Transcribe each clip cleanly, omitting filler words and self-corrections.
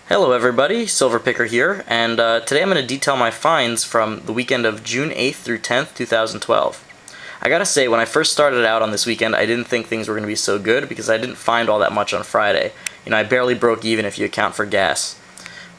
Hello everybody, Silver Picker here, and today I'm going to detail my finds from the weekend of June 8th through 10th, 2012. I gotta say, when I first started out on this weekend, I didn't think things were going to be so good because I didn't find all that much on Friday. You know, I barely broke even if you account for gas.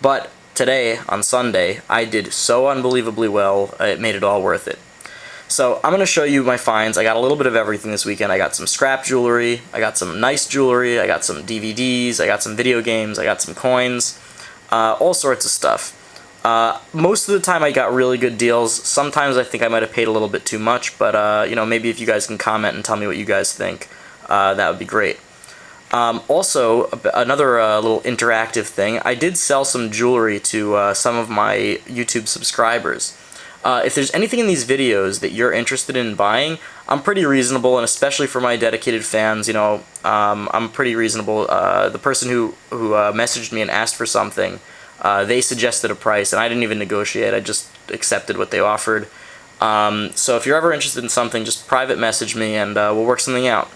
But today, on Sunday, I did so unbelievably well, it made it all worth it. So I'm going to show you my finds. I got a little bit of everything this weekend. I got some scrap jewelry, I got some nice jewelry, I got some DVDs, I got some video games, I got some coins, all sorts of stuff. Most of the time I got really good deals. Sometimes I think I might have paid a little bit too much, but you know, maybe if you guys can comment and tell me what you guys think, that would be great. Also, another little interactive thing, I did sell some jewelry to some of my YouTube subscribers. If there's anything in these videos that you're interested in buying, I'm pretty reasonable, and especially for my dedicated fans, you know, I'm pretty reasonable. The person who messaged me and asked for something, they suggested a price, and I didn't even negotiate. I just accepted what they offered. So if you're ever interested in something, just private message me, and we'll work something out.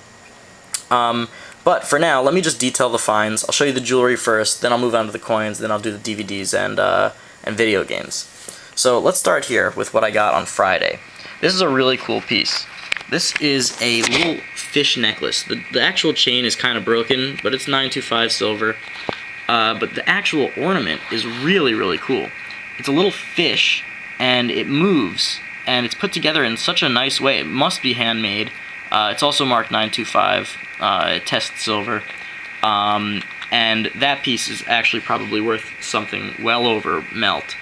But for now, let me just detail the finds. I'll show you the jewelry first, then I'll move on to the coins, then I'll do the DVDs and video games. So let's start here with what I got on Friday. This is a really cool piece. This is a little fish necklace. The actual chain is kind of broken, but it's 925 silver. But the actual ornament is really, really cool. It's a little fish, and it moves, and it's put together in such a nice way. It must be handmade. It's also marked 925, test silver. And that piece is actually probably worth something well over melt.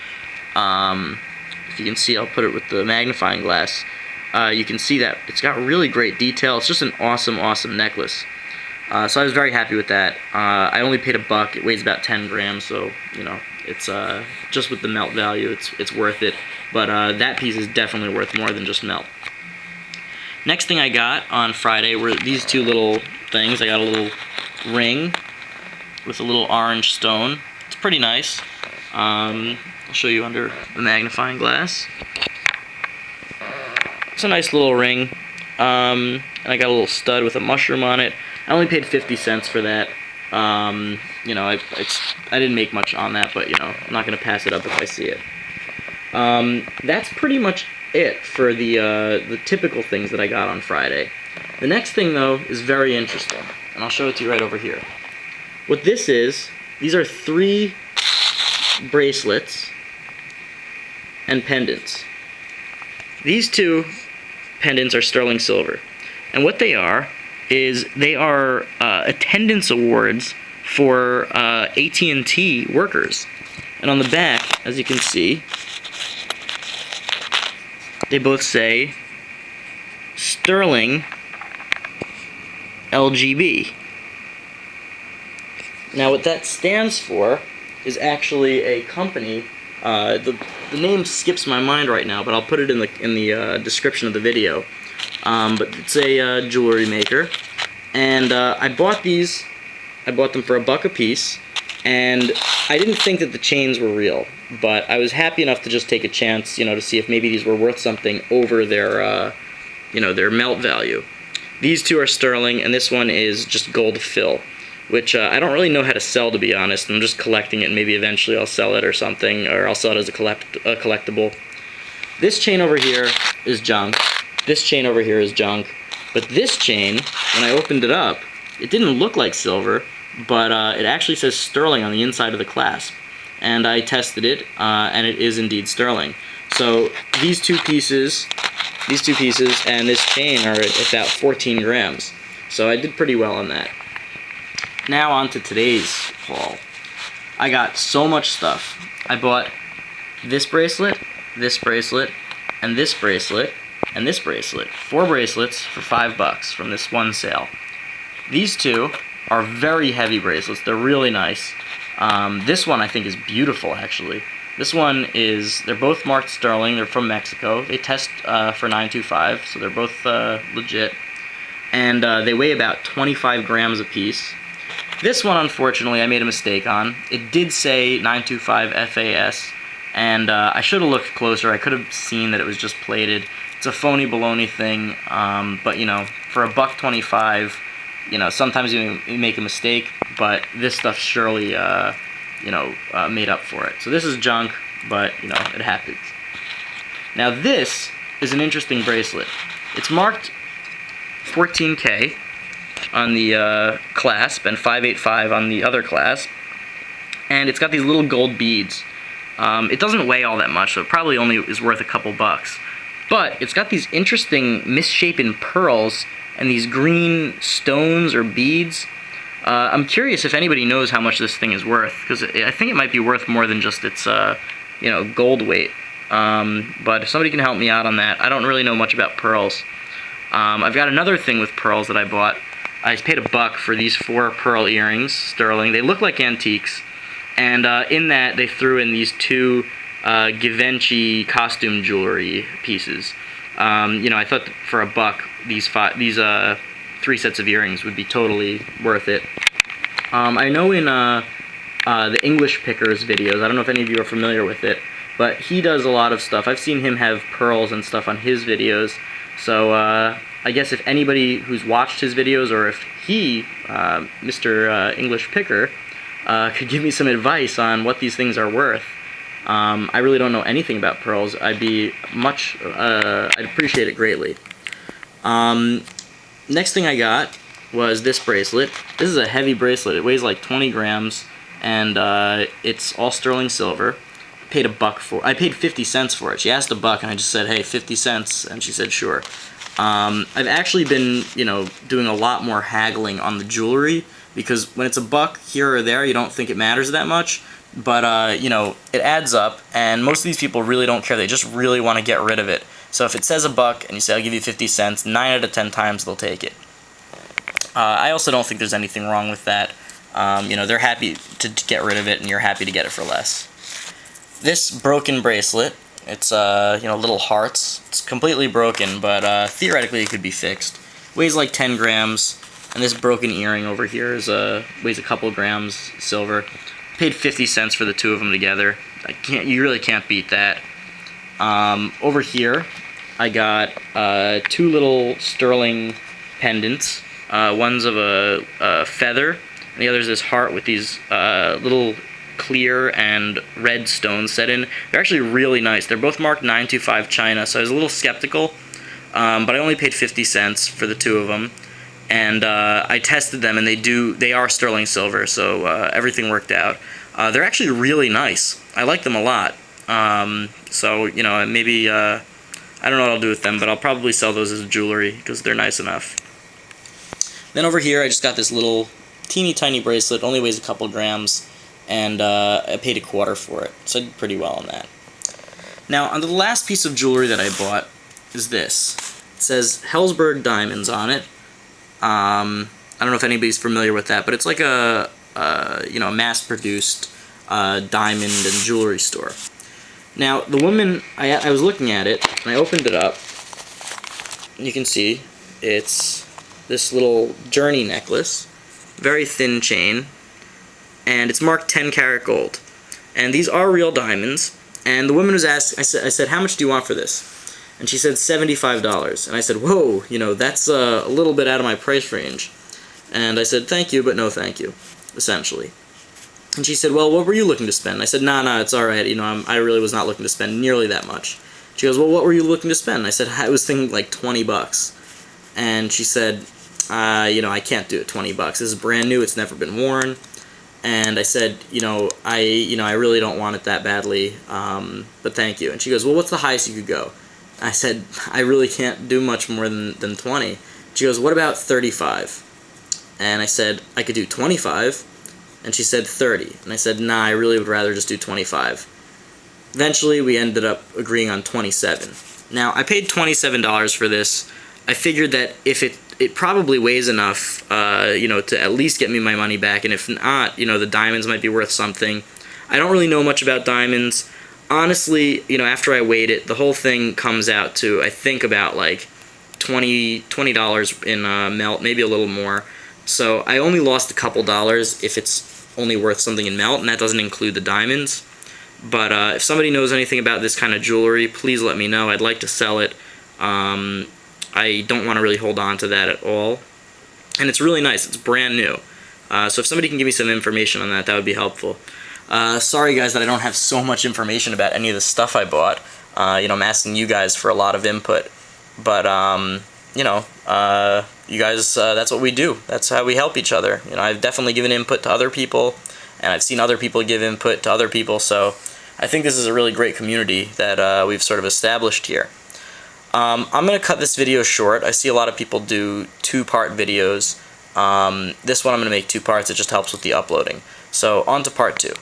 If you can see, I'll put it with the magnifying glass. You can see that it's got really great detail. It's just an awesome, awesome necklace. So I was very happy with that. I only paid $1. It weighs about 10 grams, so you know, it's just with the melt value, it's worth it. But that piece is definitely worth more than just melt. Next thing I got on Friday were these two little things. I got a little ring with a little orange stone. It's pretty nice. I'll show you under the magnifying glass. It's a nice little ring. And I got a little stud with a mushroom on it. I only paid 50 cents for that. You know, I didn't make much on that, but you know, I'm not going to pass it up if I see it. That's pretty much it for the typical things that I got on Friday. The next thing, though, is very interesting, and I'll show it to you right over here. What this is, these are 3 bracelets and pendants. These 2 pendants are sterling silver, and what they are is they are attendance awards for AT&T workers. And on the back, as you can see, they both say Sterling LGB. Now what that stands for is actually a company. The name skips my mind right now, but I'll put it in the description of the video. But it's a jewelry maker, and I bought these. I bought them for $1 a piece, and I didn't think that the chains were real, but I was happy enough to just take a chance, you know, to see if maybe these were worth something over their, you know, their melt value. These 2 are sterling, and this one is just gold fill, which I don't really know how to sell, to be honest. I'm just collecting it, and maybe eventually I'll sell it or something, or I'll sell it as a collectible. This chain over here is junk. This chain over here is junk. But this chain, when I opened it up, it didn't look like silver, but it actually says sterling on the inside of the clasp. And I tested it, and it is indeed sterling. So these two pieces and this chain are at about 14 grams. So I did pretty well on that. Now on to today's haul. I got so much stuff. I bought this bracelet, and this bracelet, and this bracelet. 4 bracelets for $5 from this one sale. These 2 are very heavy bracelets. They're really nice. This one I think is beautiful, actually. This one is, they're both marked sterling. They're from Mexico. They test for 925, so they're both legit. And they weigh about 25 grams a piece. This one, unfortunately, I made a mistake on. It did say 925 FAS, and I should have looked closer. I could have seen that it was just plated. It's a phony baloney thing, but you know, for $1.25, you know, sometimes you make a mistake, but this stuff surely made up for it. So this is junk, but it happens. Now this is an interesting bracelet. It's marked 14K on the clasp and 585 on the other clasp, and it's got these little gold beads. It doesn't weigh all that much, so it probably only is worth a couple bucks. But it's got these interesting misshapen pearls and these green stones or beads. I'm curious if anybody knows how much this thing is worth, because I think it might be worth more than just its gold weight. But if somebody can help me out on that, I don't really know much about pearls. I've got another thing with pearls that I bought. I paid $1 for these 4 pearl earrings, sterling. They look like antiques, and in that they threw in these 2 Givenchy costume jewelry pieces. I thought that for $1 these 3 sets of earrings would be totally worth it. I know in the English Picker's videos, I don't know if any of you are familiar with it, but he does a lot of stuff. I've seen him have pearls and stuff on his videos, so I guess if anybody who's watched his videos, or if he, Mr. English Picker, could give me some advice on what these things are worth. I really don't know anything about pearls. I'd appreciate it greatly. Next thing I got was this bracelet. This is a heavy bracelet. It weighs like 20 grams, and it's all sterling silver. I paid 50 cents for it. She asked $1, and I just said, hey, 50 cents, and she said, sure. I've actually been, doing a lot more haggling on the jewelry, because when it's $1 here or there, you don't think it matters that much. But, it adds up, and most of these people really don't care. They just really want to get rid of it. So if it says $1 and you say, I'll give you 50 cents, 9 out of 10 times they'll take it. I also don't think there's anything wrong with that. They're happy to get rid of it, and you're happy to get it for less. This broken bracelet, it's, little hearts. It's completely broken, but theoretically it could be fixed. Weighs like 10 grams, and this broken earring over here weighs a couple grams silver. Paid 50 cents for the 2 of them together. You really can't beat that. Over here, I got 2 little sterling pendants. One's of a feather, and the other's this heart with these little clear and red stones set in. They're actually really nice. They're both marked 925 China, so I was a little skeptical, but I only paid 50 cents for the 2 of them. And I tested them, and they are sterling silver, so everything worked out. They're actually really nice. I like them a lot. So, maybe, I don't know what I'll do with them, but I'll probably sell those as jewelry, because they're nice enough. Then over here, I just got this little teeny tiny bracelet, only weighs a couple grams, and I paid $0.25 for it, so I did pretty well on that. Now, on the last piece of jewelry that I bought is this. It says Hellsberg Diamonds on it. I don't know if anybody's familiar with that, but it's like a mass-produced diamond and jewelry store. Now, the woman, I was looking at it, and I opened it up, and you can see it's this little journey necklace, very thin chain, and it's marked 10 karat gold. And these are real diamonds, and the woman was asked, I said, how much do you want for this? And she said $75. And I said, whoa, that's a little bit out of my price range. And I said, thank you, but no thank you, essentially. And she said, well, what were you looking to spend? I said, nah, it's all right. I really was not looking to spend nearly that much. She goes, well, what were you looking to spend? I said, I was thinking like $20. And she said, I can't do it, $20. This is brand new. It's never been worn. And I said, I really don't want it that badly, but thank you. And she goes, well, what's the highest you could go? I said, I really can't do much more than 20. She goes, what about 35? And I said, I could do 25. And she said 30. And I said, nah, I really would rather just do 25. Eventually, we ended up agreeing on 27. Now, I paid $27 for this. I figured that if it probably weighs enough, to at least get me my money back. And if not, the diamonds might be worth something. I don't really know much about diamonds. Honestly, after I weighed it, the whole thing comes out to, I think, about like $20 in melt, maybe a little more. So I only lost a couple dollars if it's only worth something in melt, and that doesn't include the diamonds. But if somebody knows anything about this kind of jewelry, please let me know. I'd like to sell it. I don't want to really hold on to that at all. And it's really nice. It's brand new. So if somebody can give me some information on that, that would be helpful. Sorry guys that I don't have so much information about any of the stuff I bought. I'm asking you guys for a lot of input, but you guys, that's what we do. That's how we help each other. I've definitely given input to other people, and I've seen other people give input to other people, so I think this is a really great community that we've sort of established here. I'm going to cut this video short. I see a lot of people do two-part videos. This one I'm going to make two parts. It just helps with the uploading. So on to part 2.